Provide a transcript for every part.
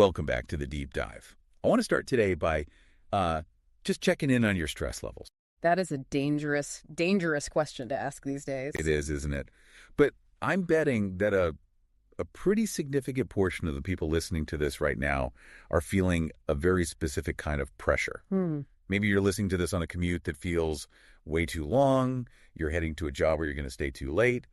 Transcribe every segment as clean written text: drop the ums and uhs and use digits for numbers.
Welcome back to the deep dive. I want to start today by just checking in on your stress levels. That is a dangerous, dangerous question to ask these days. It is, isn't it? But I'm betting that a pretty significant portion of the people listening to this right now are feeling a very specific kind of pressure. Maybe you're listening to this on a commute that feels way too long. You're heading to a job where you're going to stay too late.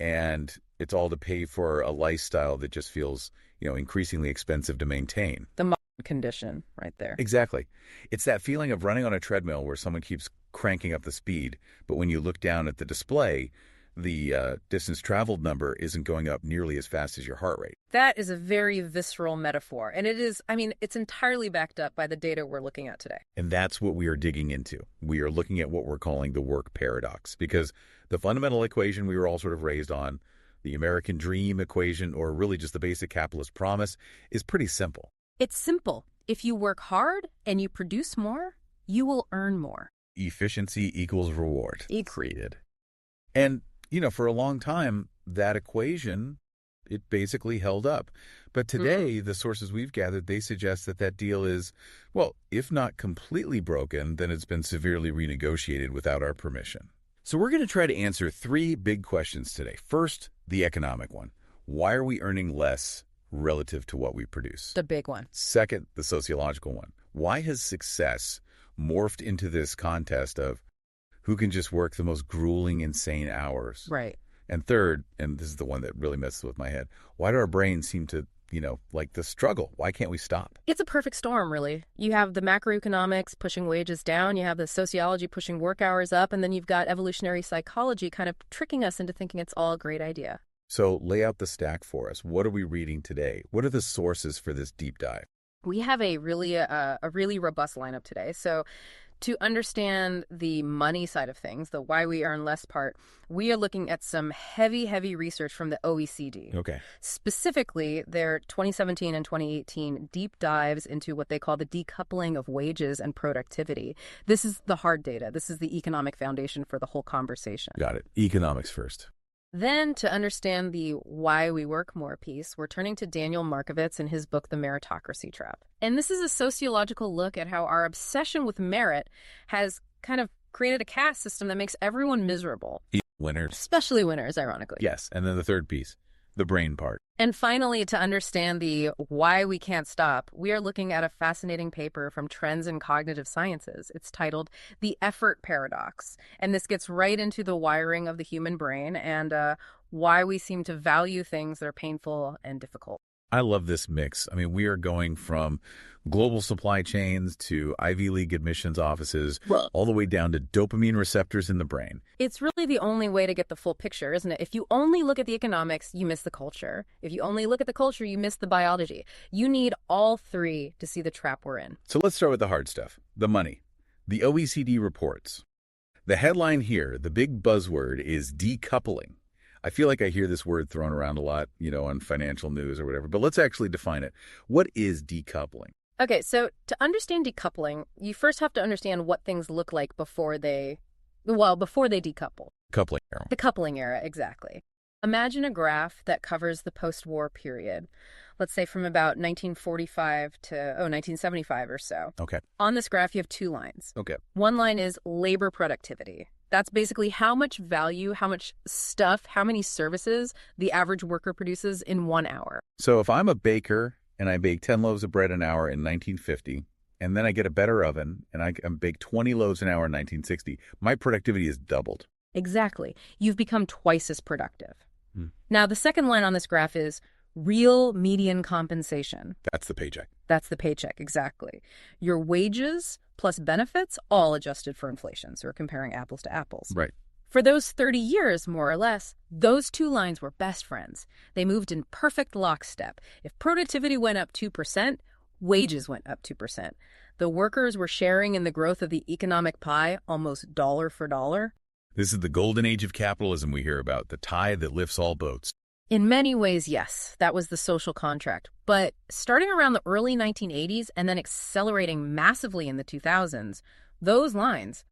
And it's all to pay for a lifestyle that just feels, increasingly expensive to maintain. The modern condition right there. Exactly. It's that feeling of running on a treadmill where someone keeps cranking up the speed, but when you look down at the display, the distance traveled number isn't going up nearly as fast as your heart rate. That is a very visceral metaphor. And it is, it's entirely backed up by the data we're looking at today. And that's what we are digging into. We are looking at what we're calling the work paradox, because the fundamental equation we were all sort of raised on, the American dream equation, or really just the basic capitalist promise, is pretty simple. It's simple. If you work hard and you produce more, you will earn more. Efficiency equals reward. Created. And for a long time, that equation, it basically held up. But today, the sources we've gathered, they suggest that deal is, well, if not completely broken, then it's been severely renegotiated without our permission. So we're going to try to answer three big questions today. First, the economic one. Why are we earning less relative to what we produce? The big one. Second, the sociological one. Why has success morphed into this contest of who can just work the most grueling, insane hours? Right. And third, and this is the one that really messes with my head, why do our brains seem to, like the struggle? Why can't we stop? It's a perfect storm, really. You have the macroeconomics pushing wages down, you have the sociology pushing work hours up, and then you've got evolutionary psychology kind of tricking us into thinking it's all a great idea. So lay out the stack for us. What are we reading today? What are the sources for this deep dive? We have a really robust lineup today. So to understand the money side of things, the why we earn less part, we are looking at some heavy research from the OECD. Okay. Specifically, their 2017 and 2018 deep dives into what they call the decoupling of wages and productivity. This is the hard data. This is the economic foundation for the whole conversation. Got it. Economics first. Then, to understand the why we work more piece, we're turning to Daniel Markovits in his book, The Meritocracy Trap. And this is a sociological look at how our obsession with merit has kind of created a caste system that makes everyone miserable. Winners. Especially winners, ironically. Yes. And then the third piece, the brain part. And finally, to understand the why we can't stop, we are looking at a fascinating paper from Trends in Cognitive Sciences. It's titled The Effort Paradox. And this gets right into the wiring of the human brain and why we seem to value things that are painful and difficult. I love this mix. We are going from global supply chains to Ivy League admissions offices, all the way down to dopamine receptors in the brain. It's really the only way to get the full picture, isn't it? If you only look at the economics, you miss the culture. If you only look at the culture, you miss the biology. You need all three to see the trap we're in. So let's start with the hard stuff, the money. The OECD reports. The headline here, the big buzzword, is decoupling. I feel like I hear this word thrown around a lot, on financial news or whatever, but let's actually define it. What is decoupling? Okay, so to understand decoupling, you first have to understand what things look like before they decouple. Coupling era. The coupling era, exactly. Imagine a graph that covers the post-war period, let's say from about 1945 to 1975 or so. Okay. On this graph, you have two lines. Okay. One line is labor productivity. That's basically how much value, how much stuff, how many services the average worker produces in 1 hour. So if I'm a baker and I bake 10 loaves of bread an hour in 1950, and then I get a better oven and I bake 20 loaves an hour in 1960, my productivity is doubled. Exactly. You've become twice as productive. Now, the second line on this graph is real median compensation. That's the paycheck. That's the paycheck, exactly. Your wages plus benefits, all adjusted for inflation. So we're comparing apples to apples. Right. For those 30 years, more or less, those two lines were best friends. They moved in perfect lockstep. If productivity went up 2%, wages went up 2%. The workers were sharing in the growth of the economic pie almost dollar for dollar. This is the golden age of capitalism we hear about, the tide that lifts all boats. In many ways, yes, that was the social contract. But starting around the early 1980s and then accelerating massively in the 2000s, those lines,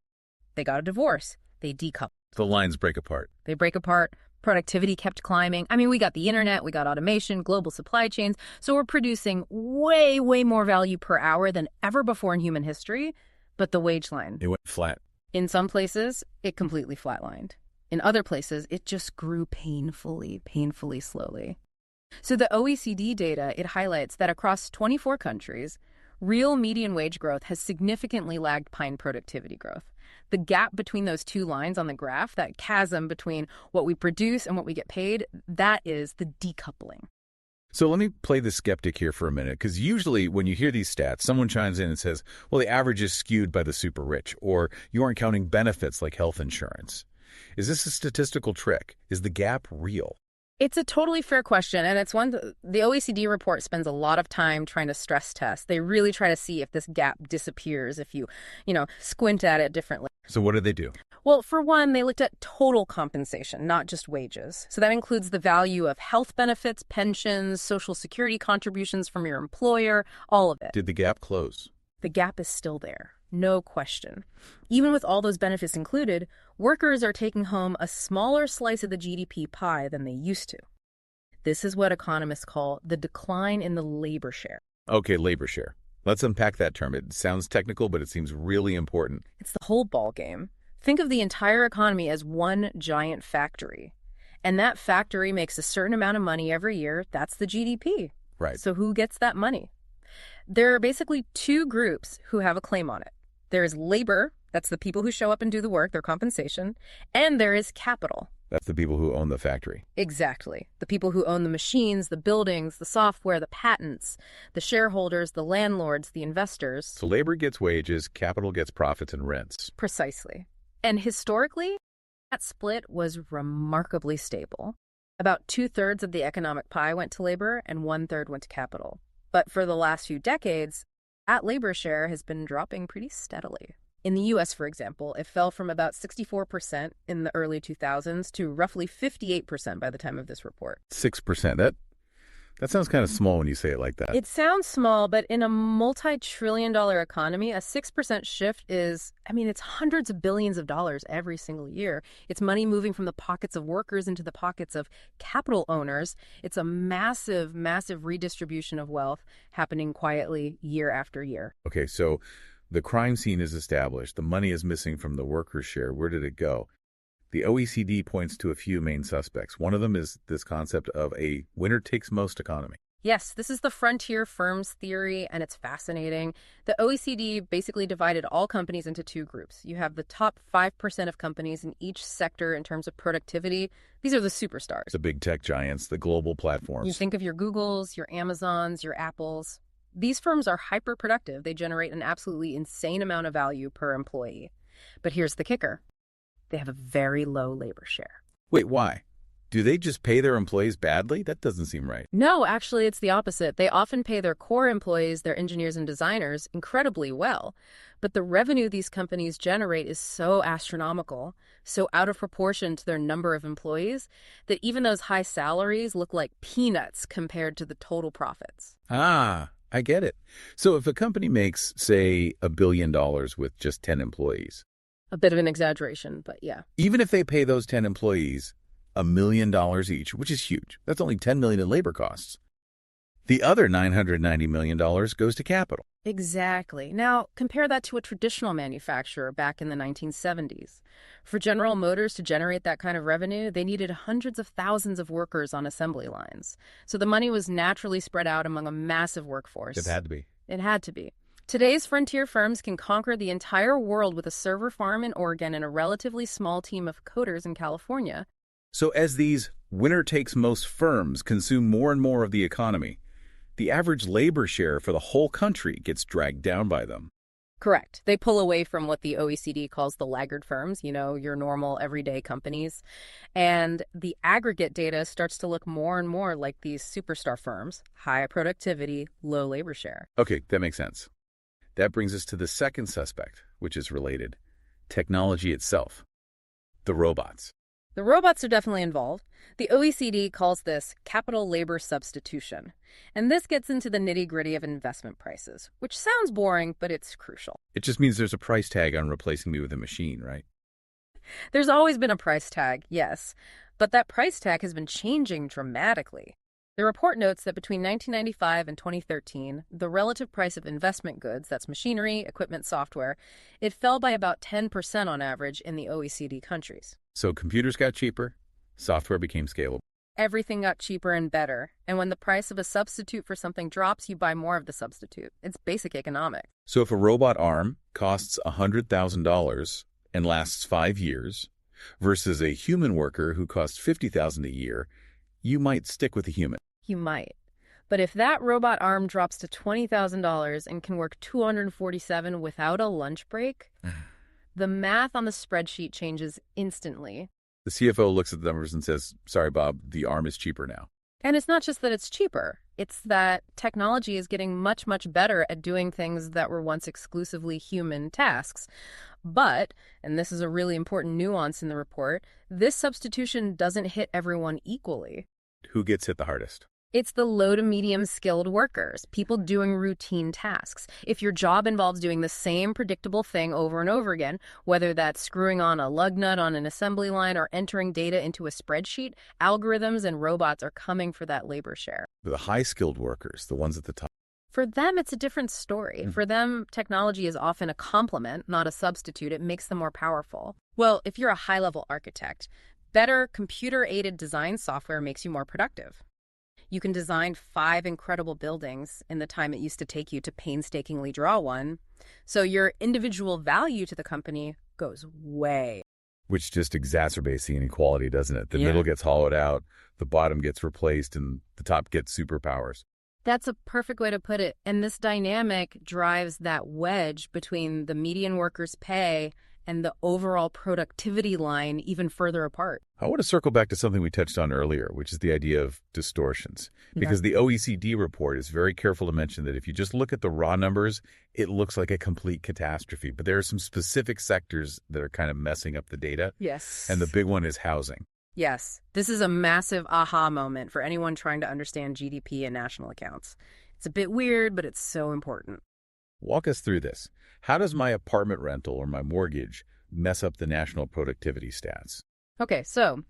they got a divorce. They decoupled. The lines break apart. They break apart Productivity kept climbing. I mean, we got the internet, we got automation, global supply chains, so we're producing way, way more value per hour than ever before in human history. But the wage line, It went flat. in some places, it completely flatlined. In other places, it just grew painfully, painfully slowly. So the OECD data, it highlights that across 24 countries, real median wage growth has significantly lagged pine productivity growth. The gap between those two lines on the graph, that chasm between what we produce and what we get paid, that is the decoupling. So let me play the skeptic here for a minute, because usually when you hear these stats, someone chimes in and says, well, the average is skewed by the super rich, or you aren't counting benefits like health insurance. Is this a statistical trick? Is the gap real? It's a totally fair question, and it's one the OECD report spends a lot of time trying to stress test. They really try to see if this gap disappears if you squint at it differently. So what did they do? Well, for one, they looked at total compensation, not just wages. So that includes the value of health benefits, pensions, social security contributions from your employer, all of it. Did the gap close? The gap is still there, no question. Even with all those benefits included, workers are taking home a smaller slice of the GDP pie than they used to. This is what economists call the decline in the labor share. Okay, labor share. Let's unpack that term. It sounds technical, but it seems really important. It's the whole ball game. Think of the entire economy as one giant factory. And that factory makes a certain amount of money every year. That's the GDP. Right. So who gets that money? There are basically two groups who have a claim on it. There is labor, that's the people who show up and do the work, their compensation, and there is capital. That's the people who own the factory. Exactly. The people who own the machines, the buildings, the software, the patents, the shareholders, the landlords, the investors. So labor gets wages, capital gets profits and rents. Precisely. And historically, that split was remarkably stable. About 2/3 of the economic pie went to labor and 1/3 went to capital. But for the last few decades, that labor share has been dropping pretty steadily. In the U.S., for example, it fell from about 64% in the early 2000s to roughly 58% by the time of this report. 6%. That sounds kind of small when you say it like that. It sounds small, but in a multi-trillion-dollar economy, a 6% shift is, it's hundreds of billions of dollars every single year. It's money moving from the pockets of workers into the pockets of capital owners. It's a massive, massive redistribution of wealth happening quietly year after year. Okay, so the crime scene is established. The money is missing from the workers' share. Where did it go? The OECD points to a few main suspects. One of them is this concept of a winner-takes-most economy. Yes, this is the frontier firms theory, and it's fascinating. The OECD basically divided all companies into two groups. You have the top 5% of companies in each sector in terms of productivity. These are the superstars. The big tech giants, the global platforms. You think of your Googles, your Amazons, your Apples. These firms are hyper-productive. They generate an absolutely insane amount of value per employee. But here's the kicker. They have a very low labor share. Wait, why? Do they just pay their employees badly? That doesn't seem right. No, actually, it's the opposite. They often pay their core employees, their engineers and designers, incredibly well. But the revenue these companies generate is so astronomical, so out of proportion to their number of employees, that even those high salaries look like peanuts compared to the total profits. Ah, I get it. So if a company makes, say, $1 billion with just 10 employees. A bit of an exaggeration, but yeah. Even if they pay those 10 employees $1 million each, which is huge. That's only $10 million in labor costs. The other $990 million goes to capital. Exactly. Now, compare that to a traditional manufacturer back in the 1970s. For General Motors to generate that kind of revenue, they needed hundreds of thousands of workers on assembly lines. So the money was naturally spread out among a massive workforce. It had to be. It had to be. Today's frontier firms can conquer the entire world with a server farm in Oregon and a relatively small team of coders in California. So as these winner-takes-most firms consume more and more of the economy, the average labor share for the whole country gets dragged down by them. Correct. They pull away from what the OECD calls the laggard firms, your normal everyday companies. And the aggregate data starts to look more and more like these superstar firms, high productivity, low labor share. Okay, that makes sense. That brings us to the second suspect, which is related. Technology itself. The robots. The robots are definitely involved. The OECD calls this capital labor substitution. And this gets into the nitty-gritty of investment prices, which sounds boring, but it's crucial. It just means there's a price tag on replacing me with a machine, right? There's always been a price tag, yes. But that price tag has been changing dramatically. The report notes that between 1995 and 2013, the relative price of investment goods, that's machinery, equipment, software, it fell by about 10% on average in the OECD countries. So computers got cheaper, software became scalable. Everything got cheaper and better, and when the price of a substitute for something drops, you buy more of the substitute. It's basic economics. So if a robot arm costs $100,000 and lasts 5 years versus a human worker who costs $50,000 a year, you might stick with the human. You might. But if that robot arm drops to $20,000 and can work 247 without a lunch break, the math on the spreadsheet changes instantly. The CFO looks at the numbers and says, sorry, Bob, the arm is cheaper now. And it's not just that it's cheaper. It's that technology is getting much, much better at doing things that were once exclusively human tasks. But, and this is a really important nuance in the report, this substitution doesn't hit everyone equally. Who gets hit the hardest? It's the low to medium skilled workers, people doing routine tasks. If your job involves doing the same predictable thing over and over again, whether that's screwing on a lug nut on an assembly line or entering data into a spreadsheet, algorithms and robots are coming for that labor share. The high-skilled workers, the ones at the top. For them, it's a different story. For them, technology is often a complement, not a substitute. It makes them more powerful. Well, if you're a high-level architect, better computer-aided design software makes you more productive. You can design 5 incredible buildings in the time it used to take you to painstakingly draw one. So your individual value to the company goes way. Which just exacerbates the inequality, doesn't it? The middle gets hollowed out, the bottom gets replaced, and the top gets superpowers. That's a perfect way to put it. And this dynamic drives that wedge between the median worker's pay and the overall productivity line even further apart. I want to circle back to something we touched on earlier, which is the idea of distortions. Because the OECD report is very careful to mention that if you just look at the raw numbers, it looks like a complete catastrophe. But there are some specific sectors that are kind of messing up the data. Yes. And the big one is housing. Yes. This is a massive aha moment for anyone trying to understand GDP and national accounts. It's a bit weird, but it's so important. Walk us through this. How does my apartment rental or my mortgage mess up the national productivity stats? Okay, so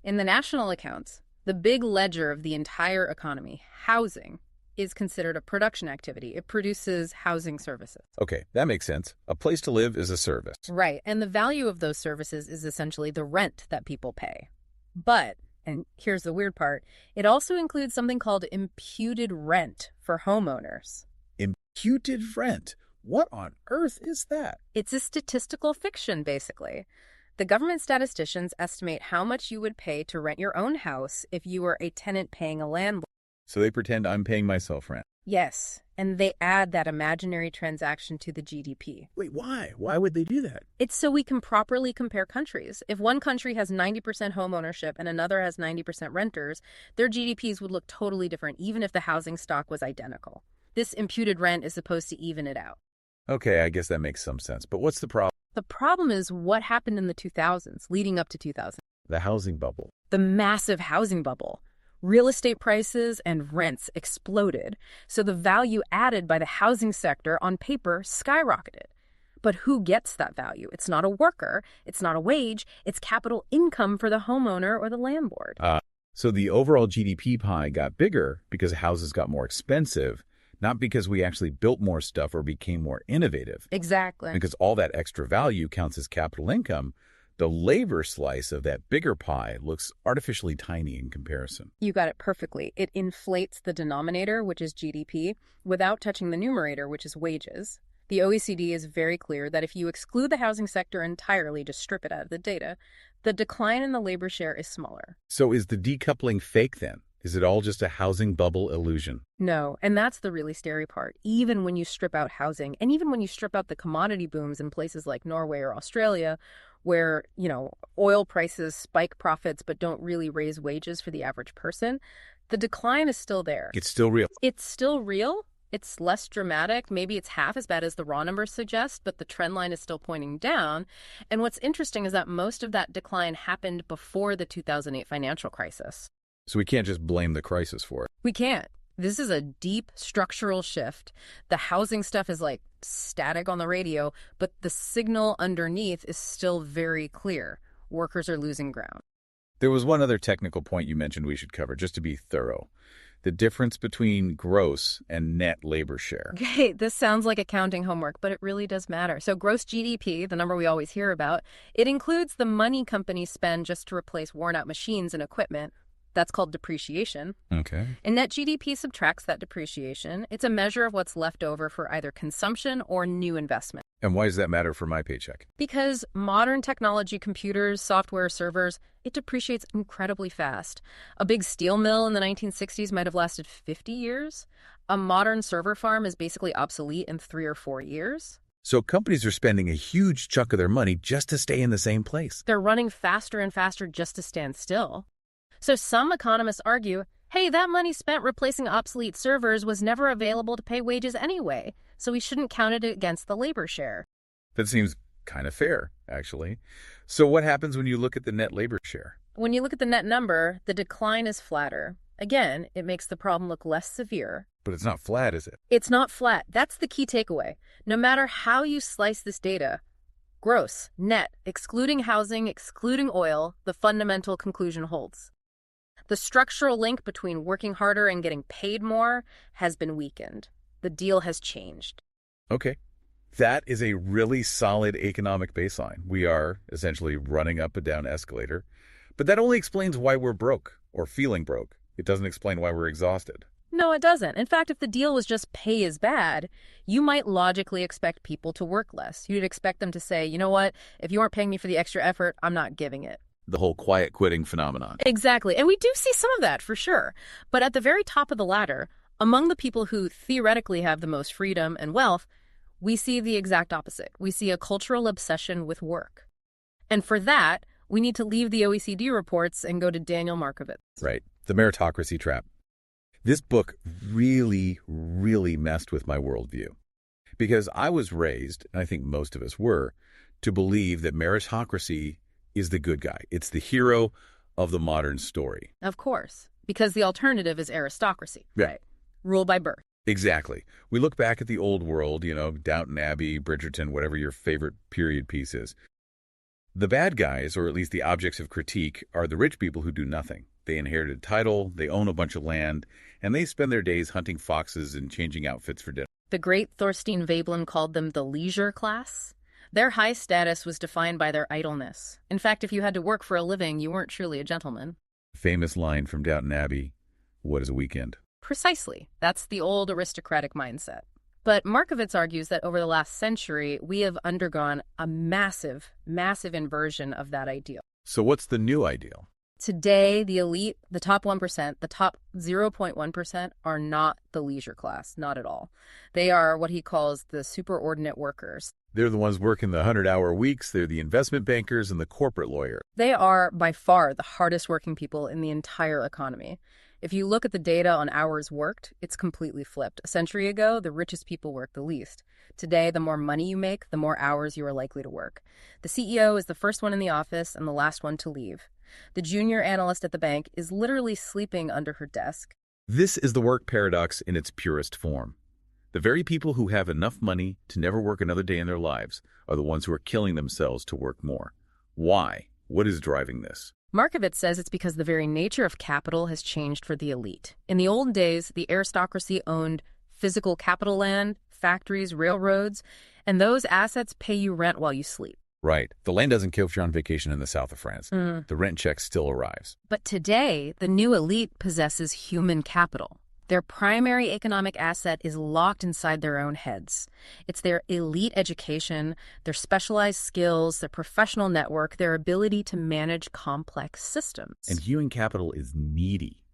in the national accounts, the big ledger of the entire economy, housing, is considered a production activity. It produces housing services. Okay, that makes sense. A place to live is a service. Right, and the value of those services is essentially the rent that people pay. But, and here's the weird part, it also includes something called imputed rent for homeowners. Imputed rent? What on earth is that? It's a statistical fiction, basically. The government statisticians estimate how much you would pay to rent your own house if you were a tenant paying a landlord. So they pretend I'm paying myself rent. Yes, and they add that imaginary transaction to the GDP. Wait, why? Why would they do that? It's so we can properly compare countries. If one country has 90% home ownership and another has 90% renters, their GDPs would look totally different, even if the housing stock was identical. This imputed rent is supposed to even it out. Okay, I guess that makes some sense. But what's the problem? The problem is what happened in the 2000s, leading up to 2000. The housing bubble. The massive housing bubble. Real estate prices and rents exploded, so the value added by the housing sector on paper skyrocketed. But who gets that value? It's not a worker, it's not a wage, it's capital income for the homeowner or the landlord. So the overall GDP pie got bigger because houses got more expensive, not because we actually built more stuff or became more innovative. Exactly. Because all that extra value counts as capital income. The labor slice of that bigger pie looks artificially tiny in comparison. You got it perfectly. It inflates the denominator, which is GDP, without touching the numerator, which is wages. The OECD is very clear that if you exclude the housing sector entirely, just strip it out of the data, the decline in the labor share is smaller. So is the decoupling fake then? Is it all just a housing bubble illusion? No, and that's the really scary part. Even when you strip out housing, and even when you strip out the commodity booms in places like Norway or Australia, where, oil prices spike profits but don't really raise wages for the average person, the decline is still there. It's still real. It's still real. It's less dramatic. Maybe it's half as bad as the raw numbers suggest, but the trend line is still pointing down. And what's interesting is that most of that decline happened before the 2008 financial crisis. So we can't just blame the crisis for it. We can't. This is a deep structural shift. The housing stuff is like static on the radio, but the signal underneath is still very clear. Workers are losing ground. There was one other technical point you mentioned we should cover, just to be thorough. The difference between gross and net labor share. Okay, this sounds like accounting homework, but it really does matter. So gross GDP, the number we always hear about, it includes the money companies spend just to replace worn-out machines and equipment. That's called depreciation. Okay. And net GDP subtracts that depreciation. It's a measure of what's left over for either consumption or new investment. And why does that matter for my paycheck? Because modern technology, computers, software, servers, it depreciates incredibly fast. A big steel mill in the 1960s might have lasted 50 years. A modern server farm is basically obsolete in 3 or 4 years. So companies are spending a huge chunk of their money just to stay in the same place. They're running faster and faster just to stand still. So some economists argue, hey, that money spent replacing obsolete servers was never available to pay wages anyway, so we shouldn't count it against the labor share. That seems kind of fair, actually. So what happens when you look at the net labor share? When you look at the net number, the decline is flatter. Again, it makes the problem look less severe. But it's not flat, is it? It's not flat. That's the key takeaway. No matter how you slice this data, gross, net, excluding housing, excluding oil, the fundamental conclusion holds. The structural link between working harder and getting paid more has been weakened. The deal has changed. Okay. That is a really solid economic baseline. We are essentially running up and down escalator. But that only explains why we're broke or feeling broke. It doesn't explain why we're exhausted. No, it doesn't. In fact, if the deal was just pay is bad, you might logically expect people to work less. You'd expect them to say, you know what, if you aren't paying me for the extra effort, I'm not giving it. The whole quiet quitting phenomenon. Exactly. And we do see some of that for sure. But at the very top of the ladder, among the people who theoretically have the most freedom and wealth, we see the exact opposite. We see a cultural obsession with work. And for that, we need to leave the OECD reports and go to Daniel Markovits. Right. The meritocracy trap. This book really, really messed with my worldview. Because I was raised, and I think most of us were, to believe that meritocracy is the good guy. It's the hero of the modern story. Of course, because the alternative is aristocracy, Yeah. right? Rule by birth. Exactly. We look back at the old world, Downton Abbey, Bridgerton, whatever your favorite period piece is. The bad guys, or at least the objects of critique, are the rich people who do nothing. They inherited a title, they own a bunch of land, and they spend their days hunting foxes and changing outfits for dinner. The great Thorstein Veblen called them the leisure class. Their high status was defined by their idleness. In fact, if you had to work for a living, you weren't truly a gentleman. Famous line from Downton Abbey, what is a weekend? Precisely. That's the old aristocratic mindset. But Markovits argues that over the last century, we have undergone a massive, massive inversion of that ideal. So what's the new ideal? Today, the elite, the top 1%, the top 0.1% are not the leisure class, not at all. They are what he calls the superordinate workers. They're the ones working the 100-hour weeks. They're the investment bankers and the corporate lawyer. They are by far the hardest working people in the entire economy. If you look at the data on hours worked, it's completely flipped. A century ago, the richest people work the least. Today, the more money you make, the more hours you are likely to work. The CEO is the first one in the office and the last one to leave. The junior analyst at the bank is literally sleeping under her desk. This is the work paradox in its purest form. The very people who have enough money to never work another day in their lives are the ones who are killing themselves to work more. Why? What is driving this? Markovits says it's because the very nature of capital has changed for the elite. In the old days, the aristocracy owned physical capital land, factories, railroads, and those assets pay you rent while you sleep. Right. The land doesn't kill if you're on vacation in the south of France. The rent check still arrives. But today, the new elite possesses human capital. Their primary economic asset is locked inside their own heads. It's their elite education, their specialized skills, their professional network, their ability to manage complex systems. And human capital is needy.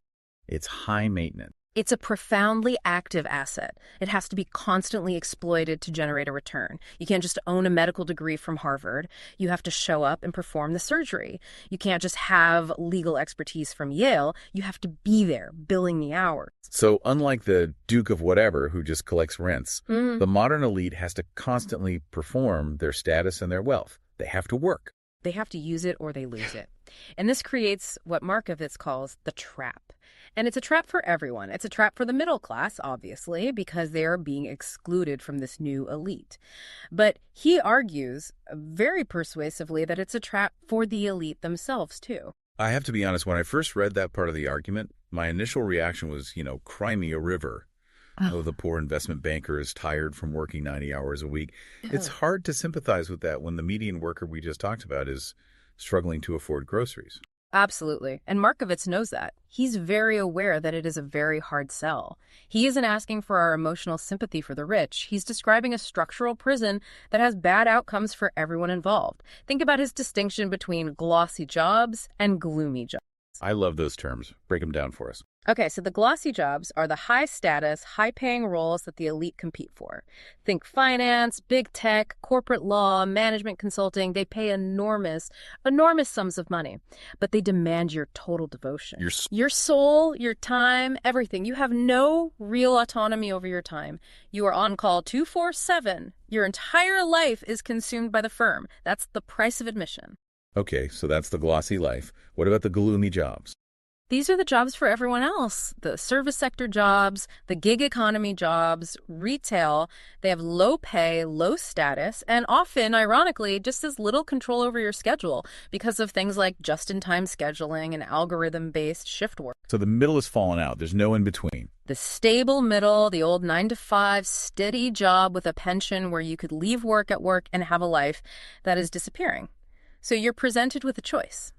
It's high maintenance. It's a profoundly active asset. It has to be constantly exploited to generate a return. You can't just own a medical degree from Harvard. You have to show up and perform the surgery. You can't just have legal expertise from Yale. You have to be there, billing the hours. So unlike the Duke of whatever who just collects rents, the modern elite has to constantly perform their status and their wealth. They have to work. They have to use it or they lose it. And this creates what Markovits calls the trap. And it's a trap for everyone. It's a trap for the middle class, obviously, because they are being excluded from this new elite. But he argues very persuasively that it's a trap for the elite themselves, too. I have to be honest, when I first read that part of the argument, my initial reaction was, cry me a river. Oh, the poor investment banker is tired from working 90 hours a week. It's Oh. hard to sympathize with that when the median worker we just talked about is struggling to afford groceries. Absolutely. And Markovitz knows that. He's very aware that it is a very hard sell. He isn't asking for our emotional sympathy for the rich. He's describing a structural prison that has bad outcomes for everyone involved. Think about his distinction between glossy jobs and gloomy jobs. I love those terms. Break them down for us. Okay, so the glossy jobs are the high-status, high-paying roles that the elite compete for. Think finance, big tech, corporate law, management consulting. They pay enormous, enormous sums of money, but they demand your total devotion. Your soul, your time, everything. You have no real autonomy over your time. You are on call 24/7. Your entire life is consumed by the firm. That's the price of admission. Okay, so that's the glossy life. What about the gloomy jobs? These are the jobs for everyone else. The service sector jobs, the gig economy jobs, retail. They have low pay, low status, and often, ironically, just as little control over your schedule because of things like just-in-time scheduling and algorithm-based shift work. So the middle has fallen out. There's no in between. The stable middle, the old 9 to 5 steady job with a pension where you could leave work at work and have a life, that is disappearing. So you're presented with a choice.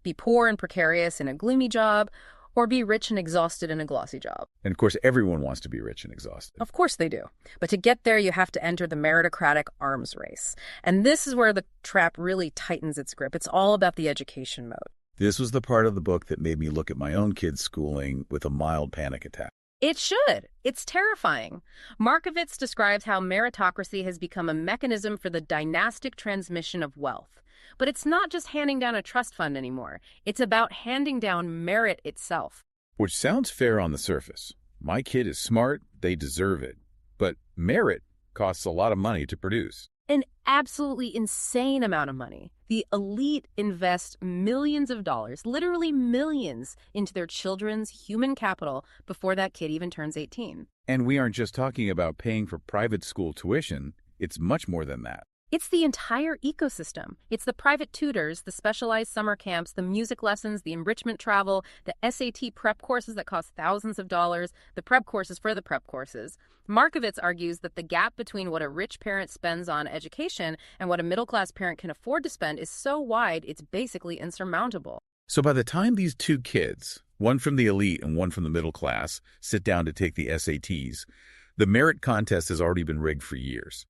Be poor and precarious in a gloomy job, or be rich and exhausted in a glossy job. And of course, everyone wants to be rich and exhausted. Of course they do. But to get there, you have to enter the meritocratic arms race. And this is where the trap really tightens its grip. It's all about the education mode. This was the part of the book that made me look at my own kids' schooling with a mild panic attack. It should. It's terrifying. Markovitz describes how meritocracy has become a mechanism for the dynastic transmission of wealth. But it's not just handing down a trust fund anymore. It's about handing down merit itself. Which sounds fair on the surface. My kid is smart, they deserve it. But merit costs a lot of money to produce. An absolutely insane amount of money. The elite invest millions of dollars, literally millions, into their children's human capital before that kid even turns 18. And we aren't just talking about paying for private school tuition. It's much more than that. It's the entire ecosystem. It's the private tutors, the specialized summer camps, the music lessons, the enrichment travel, the SAT prep courses that cost thousands of dollars, the prep courses for the prep courses. Markovitz argues that the gap between what a rich parent spends on education and what a middle-class parent can afford to spend is so wide, it's basically insurmountable. So by the time these two kids, one from the elite and one from the middle class, sit down to take the SATs, the merit contest has already been rigged for years.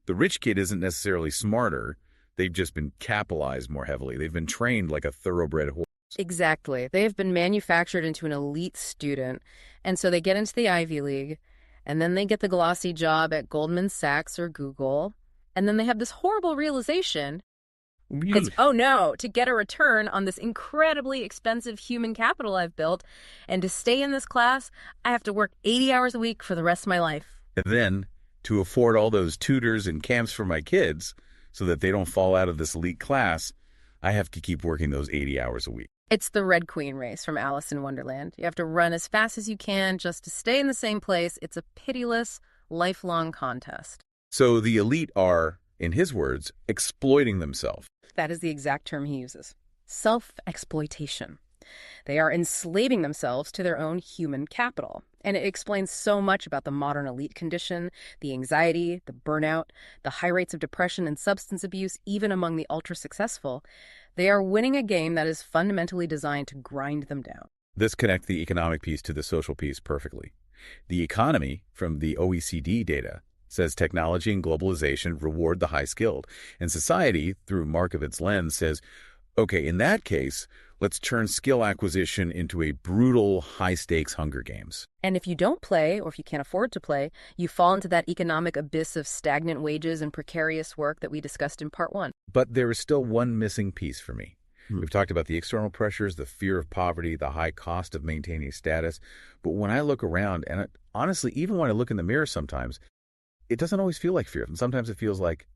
The rich kid isn't necessarily smarter. They've just been capitalized more heavily. They've been trained like a thoroughbred horse. Exactly. They have been manufactured into an elite student, and so they get into the Ivy League, and then they get the glossy job at Goldman Sachs or Google, and then they have this horrible realization, because, oh no, to get a return on this incredibly expensive human capital I've built, and to stay in this class, I have to work 80 hours a week for the rest of my life. And then, to afford all those tutors and camps for my kids so that they don't fall out of this elite class, I have to keep working those 80 hours a week. It's the Red Queen race from Alice in Wonderland. You have to run as fast as you can just to stay in the same place. It's a pitiless, lifelong contest. So the elite are, in his words, exploiting themselves. That is the exact term he uses. Self-exploitation. They are enslaving themselves to their own human capital. And it explains so much about the modern elite condition, the anxiety, the burnout, the high rates of depression and substance abuse, even among the ultra-successful. They are winning a game that is fundamentally designed to grind them down. This connects the economic piece to the social piece perfectly. The economy, from the OECD data, says technology and globalization reward the high-skilled. And society, through Markovitz's lens, says, okay, in that case, let's turn skill acquisition into a brutal, high-stakes Hunger Games. And if you don't play, or if you can't afford to play, you fall into that economic abyss of stagnant wages and precarious work that we discussed in part 1. But there is still one missing piece for me. We've talked about the external pressures, the fear of poverty, the high cost of maintaining status. But when I look around, and honestly, even when I look in the mirror sometimes, it doesn't always feel like fear. And sometimes it feels like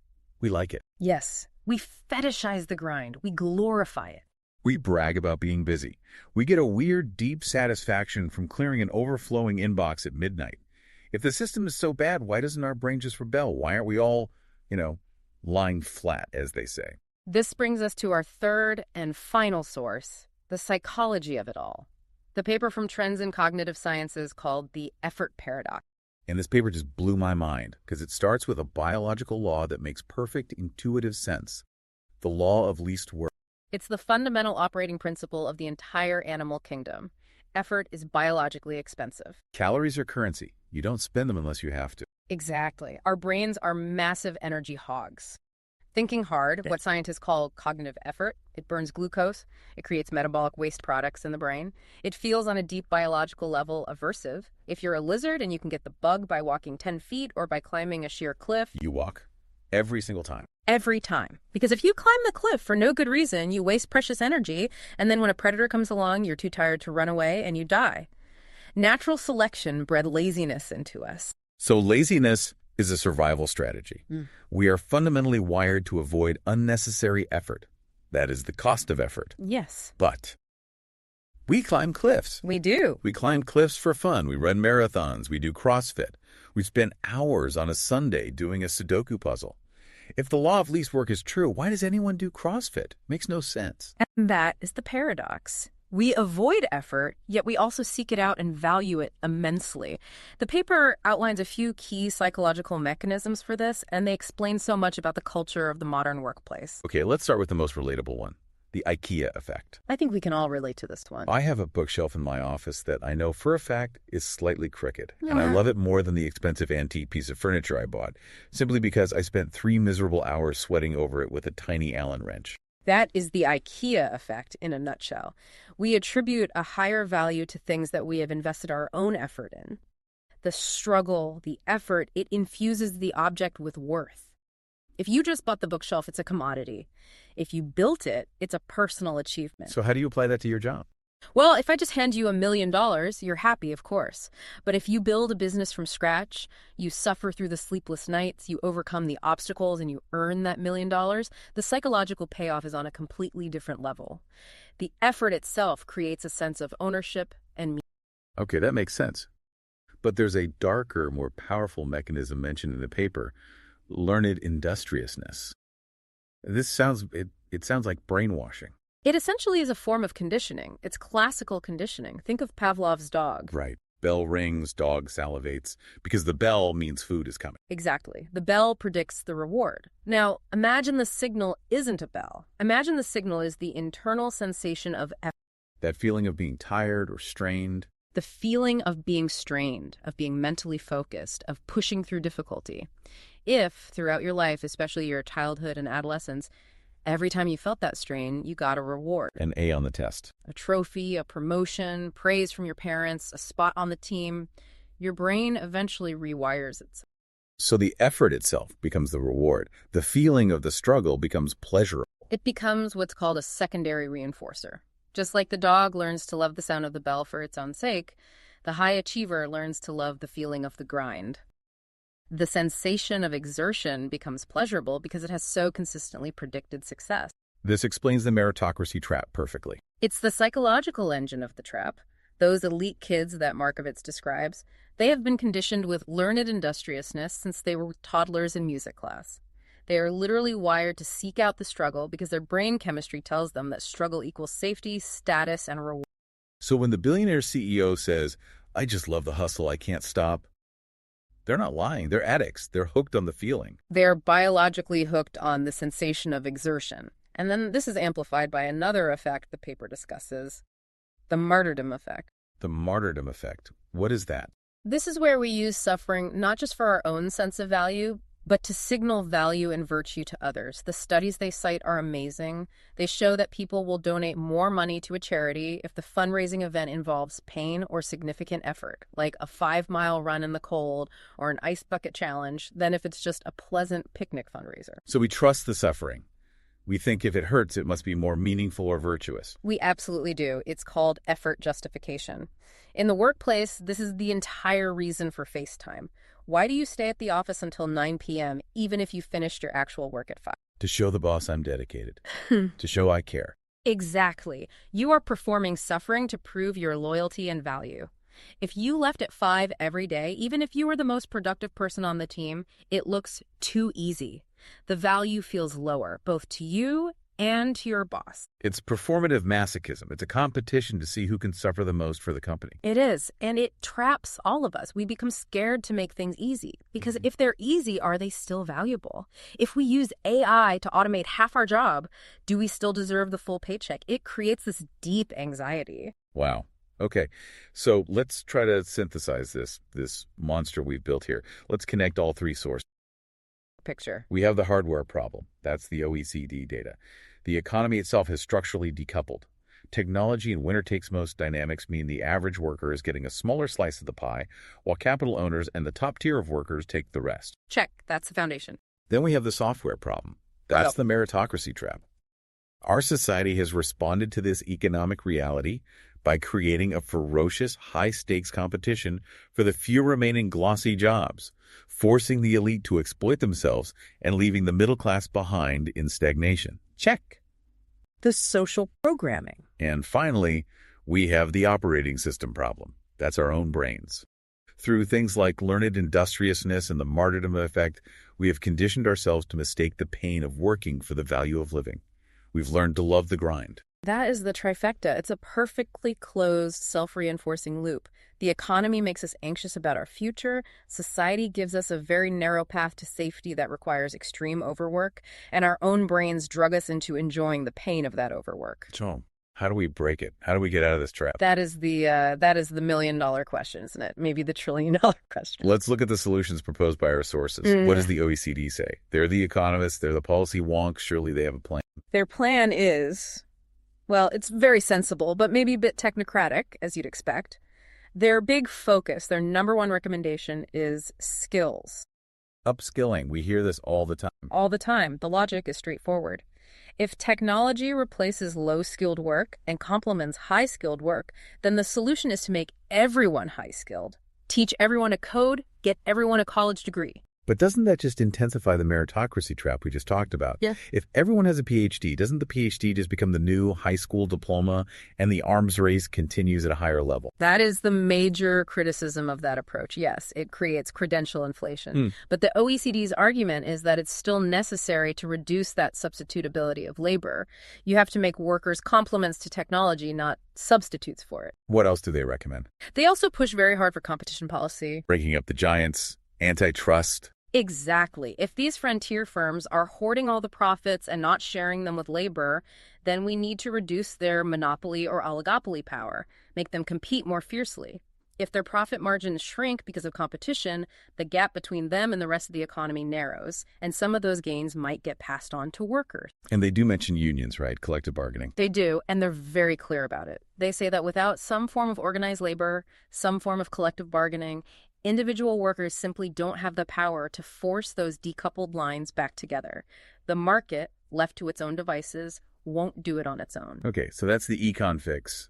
we like it. Yes, we fetishize the grind. We glorify it. We brag about being busy. We get a weird, deep satisfaction from clearing an overflowing inbox at midnight. If the system is so bad, why doesn't our brain just rebel? Why aren't we all, lying flat, as they say? This brings us to our third and final source, the psychology of it all. The paper from Trends in Cognitive Sciences called the effort paradox. And this paper just blew my mind because it starts with a biological law that makes perfect intuitive sense. The law of least work. It's the fundamental operating principle of the entire animal kingdom. Effort is biologically expensive. Calories are currency. You don't spend them unless you have to. Exactly. Our brains are massive energy hogs. Thinking hard, what scientists call cognitive effort, it burns glucose, it creates metabolic waste products in the brain. It feels on a deep biological level aversive. If you're a lizard and you can get the bug by walking 10 feet or by climbing a sheer cliff. You walk every single time. Every time. Because if you climb the cliff for no good reason, you waste precious energy, and then when a predator comes along, you're too tired to run away and you die. Natural selection bred laziness into us. So laziness is a survival strategy. We are fundamentally wired to avoid unnecessary effort. That is the cost of effort. Yes. But we climb cliffs. We do. We climb cliffs for fun. We run marathons. We do CrossFit. We spend hours on a Sunday doing a Sudoku puzzle. If the law of least work is true, why does anyone do CrossFit? Makes no sense. And that is the paradox. We avoid effort, yet we also seek it out and value it immensely. The paper outlines a few key psychological mechanisms for this, and they explain so much about the culture of the modern workplace. Okay, let's start with the most relatable one, the IKEA effect. I think we can all relate to this one. I have a bookshelf in my office that I know for a fact is slightly crooked, and I love it more than the expensive antique piece of furniture I bought, simply because I spent 3 miserable hours sweating over it with a tiny Allen wrench. That is the IKEA effect in a nutshell. We attribute a higher value to things that we have invested our own effort in. The struggle, the effort, it infuses the object with worth. If you just bought the bookshelf, it's a commodity. If you built it, it's a personal achievement. So how do you apply that to your job? Well, if I just hand you $1 million, you're happy, of course. But if you build a business from scratch, you suffer through the sleepless nights, you overcome the obstacles, and you earn that $1 million, the psychological payoff is on a completely different level. The effort itself creates a sense of ownership and meaning. Okay, that makes sense. But there's a darker, more powerful mechanism mentioned in the paper, learned industriousness. This sounds like brainwashing. It essentially is a form of conditioning. It's classical conditioning. Think of Pavlov's dog. Right. Bell rings, dog salivates, because the bell means food is coming. Exactly. The bell predicts the reward. Now, imagine the signal isn't a bell. Imagine the signal is the internal sensation of effort. That feeling of being tired or strained. The feeling of being strained, of being mentally focused, of pushing through difficulty. If, throughout your life, especially your childhood and adolescence, every time you felt that strain, you got a reward. An A on the test. A trophy, a promotion, praise from your parents, a spot on the team. Your brain eventually rewires itself. So the effort itself becomes the reward. The feeling of the struggle becomes pleasurable. It becomes what's called a secondary reinforcer. Just like the dog learns to love the sound of the bell for its own sake, the high achiever learns to love the feeling of the grind. The sensation of exertion becomes pleasurable because it has so consistently predicted success. This explains the meritocracy trap perfectly. It's the psychological engine of the trap. Those elite kids that Markovitz describes, they have been conditioned with learned industriousness since they were toddlers in music class. They are literally wired to seek out the struggle because their brain chemistry tells them that struggle equals safety, status, and reward. So when the billionaire CEO says, "I just love the hustle, I can't stop," they're not lying. They're addicts. They're hooked on the feeling. They're biologically hooked on the sensation of exertion. And then this is amplified by another effect the paper discusses, the martyrdom effect. The martyrdom effect. What is that? This is where we use suffering not just for our own sense of value, but to signal value and virtue to others. The studies they cite are amazing. They show that people will donate more money to a charity if the fundraising event involves pain or significant effort, like a 5-mile run in the cold or an ice bucket challenge, than if it's just a pleasant picnic fundraiser. So we trust the suffering. We think if it hurts, it must be more meaningful or virtuous. We absolutely do. It's called effort justification. In the workplace, this is the entire reason for FaceTime. Why do you stay at the office until 9 p.m., even if you finished your actual work at 5? To show the boss I'm dedicated. To show I care. Exactly. You are performing suffering to prove your loyalty and value. If you left at 5 every day, even if you were the most productive person on the team, it looks too easy. The value feels lower, both to you and to your boss. It's performative masochism. It's a competition to see who can suffer the most for the company. It is, and it traps all of us. We become scared to make things easy, because if they're easy, are they still valuable? If we use AI to automate half our job, do we still deserve the full paycheck? It creates this deep anxiety. Wow. Okay, so let's try to synthesize this monster we've built here. Let's connect all three sources. Picture. We have the hardware problem. That's the OECD data. The economy itself has structurally decoupled. Technology and winner-takes-most dynamics mean the average worker is getting a smaller slice of the pie, while capital owners and the top tier of workers take the rest. Check. That's the foundation. Then we have the software problem. That's the meritocracy trap. Our society has responded to this economic reality by creating a ferocious, high-stakes competition for the few remaining glossy jobs, forcing the elite to exploit themselves and leaving the middle class behind in stagnation. Check. The social programming. And finally, we have the operating system problem. That's our own brains. Through things like learned industriousness and the martyrdom effect, we have conditioned ourselves to mistake the pain of working for the value of living. We've learned to love the grind. That is the trifecta. It's a perfectly closed, self-reinforcing loop. The economy makes us anxious about our future. Society gives us a very narrow path to safety that requires extreme overwork. And our own brains drug us into enjoying the pain of that overwork. So, how do we break it? How do we get out of this trap? That is the million-dollar question, isn't it? Maybe the trillion-dollar question. Let's look at the solutions proposed by our sources. What does the OECD say? They're the economists. They're the policy wonks. Surely they have a plan. Their plan is, well, it's very sensible, but maybe a bit technocratic, as you'd expect. Their big focus, their number one recommendation is skills. Upskilling. We hear this all the time. All the time. The logic is straightforward. If technology replaces low-skilled work and complements high-skilled work, then the solution is to make everyone high-skilled. Teach everyone to code, get everyone a college degree. But doesn't that just intensify the meritocracy trap we just talked about? Yeah. If everyone has a PhD, doesn't the PhD just become the new high school diploma and the arms race continues at a higher level? That is the major criticism of that approach. Yes, it creates credential inflation. But the OECD's argument is that it's still necessary to reduce that substitutability of labor. You have to make workers complements to technology, not substitutes for it. What else do they recommend? They also push very hard for competition policy. Breaking up the giants, antitrust. Exactly. If these frontier firms are hoarding all the profits and not sharing them with labor, then we need to reduce their monopoly or oligopoly power, make them compete more fiercely. If their profit margins shrink because of competition, the gap between them and the rest of the economy narrows, and some of those gains might get passed on to workers. And they do mention unions, right? Collective bargaining. They do, and they're very clear about it. They say that without some form of organized labor, some form of collective bargaining, individual workers simply don't have the power to force those decoupled lines back together. The market, left to its own devices, won't do it on its own. Okay, so that's the econ fix.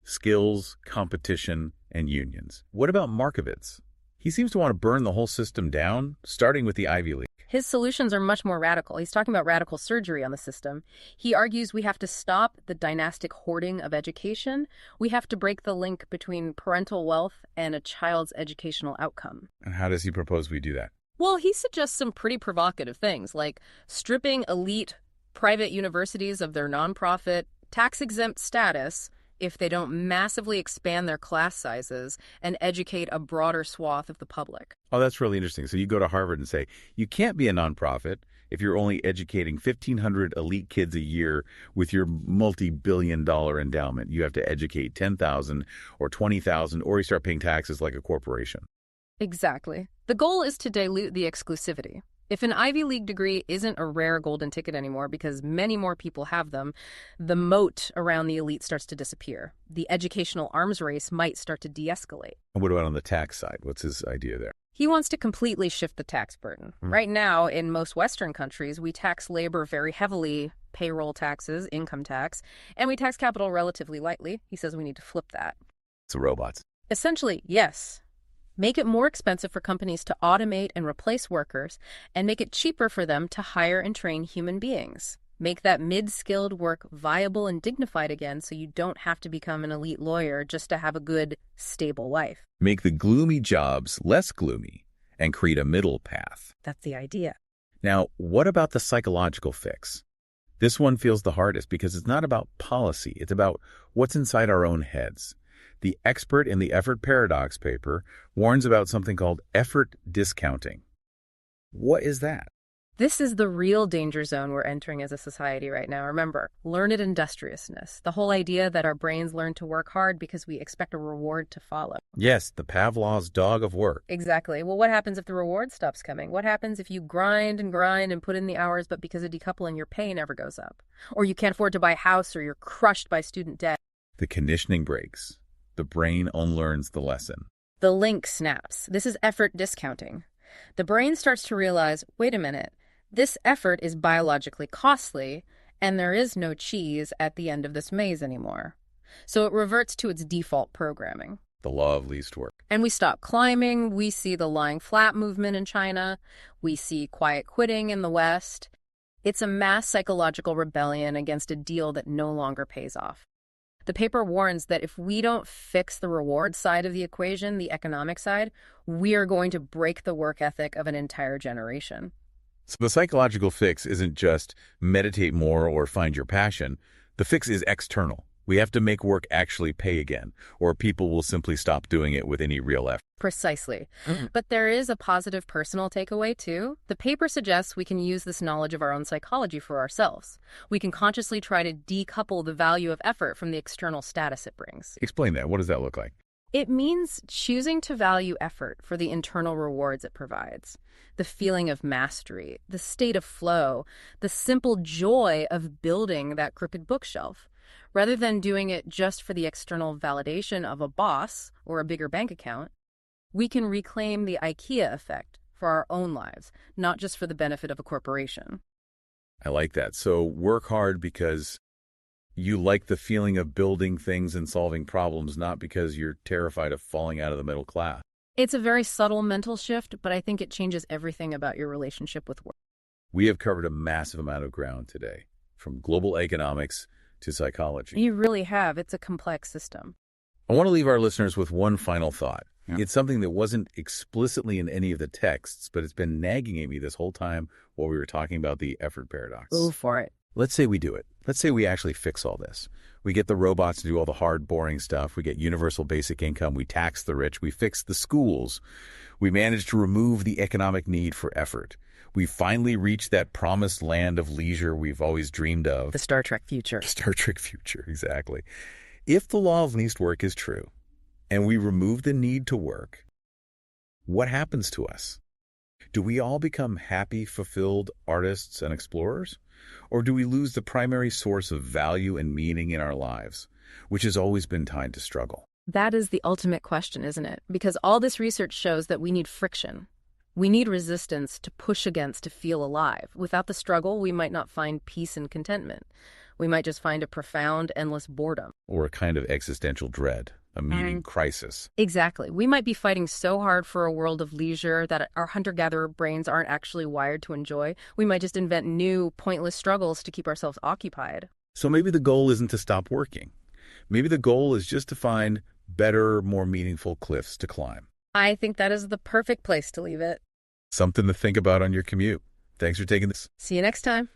Skills, competition, and unions. What about Markovitz? He seems to want to burn the whole system down, starting with the Ivy League. His solutions are much more radical. He's talking about radical surgery on the system. He argues we have to stop the dynastic hoarding of education. We have to break the link between parental wealth and a child's educational outcome. And how does he propose we do that? Well, he suggests some pretty provocative things, like stripping elite private universities of their nonprofit, tax-exempt status if they don't massively expand their class sizes and educate a broader swath of the public. Oh, that's really interesting. So you go to Harvard and say, you can't be a nonprofit if you're only educating 1,500 elite kids a year with your multi-billion-dollar endowment. You have to educate 10,000 or 20,000, or you start paying taxes like a corporation. Exactly. The goal is to dilute the exclusivity. If an Ivy League degree isn't a rare golden ticket anymore because many more people have them, the moat around the elite starts to disappear. The educational arms race might start to de-escalate. And what about on the tax side? What's his idea there? He wants to completely shift the tax burden. Right now, in most Western countries, we tax labor very heavily, payroll taxes, income tax, and we tax capital relatively lightly. He says we need to flip that. So robots. Essentially, yes. Make it more expensive for companies to automate and replace workers, and make it cheaper for them to hire and train human beings. Make that mid-skilled work viable and dignified again so you don't have to become an elite lawyer just to have a good, stable life. Make the gloomy jobs less gloomy and create a middle path. That's the idea. Now, what about the psychological fix? This one feels the hardest because it's not about policy. It's about what's inside our own heads. The expert in the effort paradox paper warns about something called effort discounting. What is that? This is the real danger zone we're entering as a society right now. Remember, learned industriousness, the whole idea that our brains learn to work hard because we expect a reward to follow. Yes, the Pavlov's dog of work. Exactly. Well, what happens if the reward stops coming? What happens if you grind and put in the hours, but because of decoupling, your pay never goes up? Or you can't afford to buy a house, or you're crushed by student debt? The conditioning breaks. The brain unlearns the lesson. The link snaps. This is effort discounting. The brain starts to realize, wait a minute, this effort is biologically costly, and there is no cheese at the end of this maze anymore. So it reverts to its default programming. The law of least work. And we stop climbing. We see the lying flat movement in China. We see quiet quitting in the West. It's a mass psychological rebellion against a deal that no longer pays off. The paper warns that if we don't fix the reward side of the equation, the economic side, we are going to break the work ethic of an entire generation. So the psychological fix isn't just meditate more or find your passion. The fix is external. We have to make work actually pay again, or people will simply stop doing it with any real effort. Precisely. But there is a positive personal takeaway, too. The paper suggests we can use this knowledge of our own psychology for ourselves. We can consciously try to decouple the value of effort from the external status it brings. Explain that. What does that look like? It means choosing to value effort for the internal rewards it provides, the feeling of mastery, the state of flow, the simple joy of building that crooked bookshelf, rather than doing it just for the external validation of a boss or a bigger bank account. We can reclaim the IKEA effect for our own lives, not just for the benefit of a corporation. I like that. So work hard because you like the feeling of building things and solving problems, not because you're terrified of falling out of the middle class. It's a very subtle mental shift, but I think it changes everything about your relationship with work. We have covered a massive amount of ground today, from global economics to psychology. You really have. It's a complex system. I want to leave our listeners with one final thought. Yeah. It's something that wasn't explicitly in any of the texts, but it's been nagging at me this whole time while we were talking about the effort paradox. Go for it. Let's say we do it. Let's say we actually fix all this. We get the robots to do all the hard, boring stuff. We get universal basic income. We tax the rich. We fix the schools. We manage to remove the economic need for effort. We finally reach that promised land of leisure we've always dreamed of. The Star Trek future. Star Trek future, exactly. If the law of least work is true, and we remove the need to work, what happens to us? Do we all become happy, fulfilled artists and explorers? Or do we lose the primary source of value and meaning in our lives, which has always been tied to struggle? That is the ultimate question, isn't it? Because all this research shows that we need friction. We need resistance to push against to feel alive. Without the struggle, we might not find peace and contentment. We might just find a profound, endless boredom. Or a kind of existential dread, a meaning crisis. Exactly. We might be fighting so hard for a world of leisure that our hunter-gatherer brains aren't actually wired to enjoy. We might just invent new, pointless struggles to keep ourselves occupied. So maybe the goal isn't to stop working. Maybe the goal is just to find better, more meaningful cliffs to climb. I think that is the perfect place to leave it. Something to think about on your commute. Thanks for taking this. See you next time.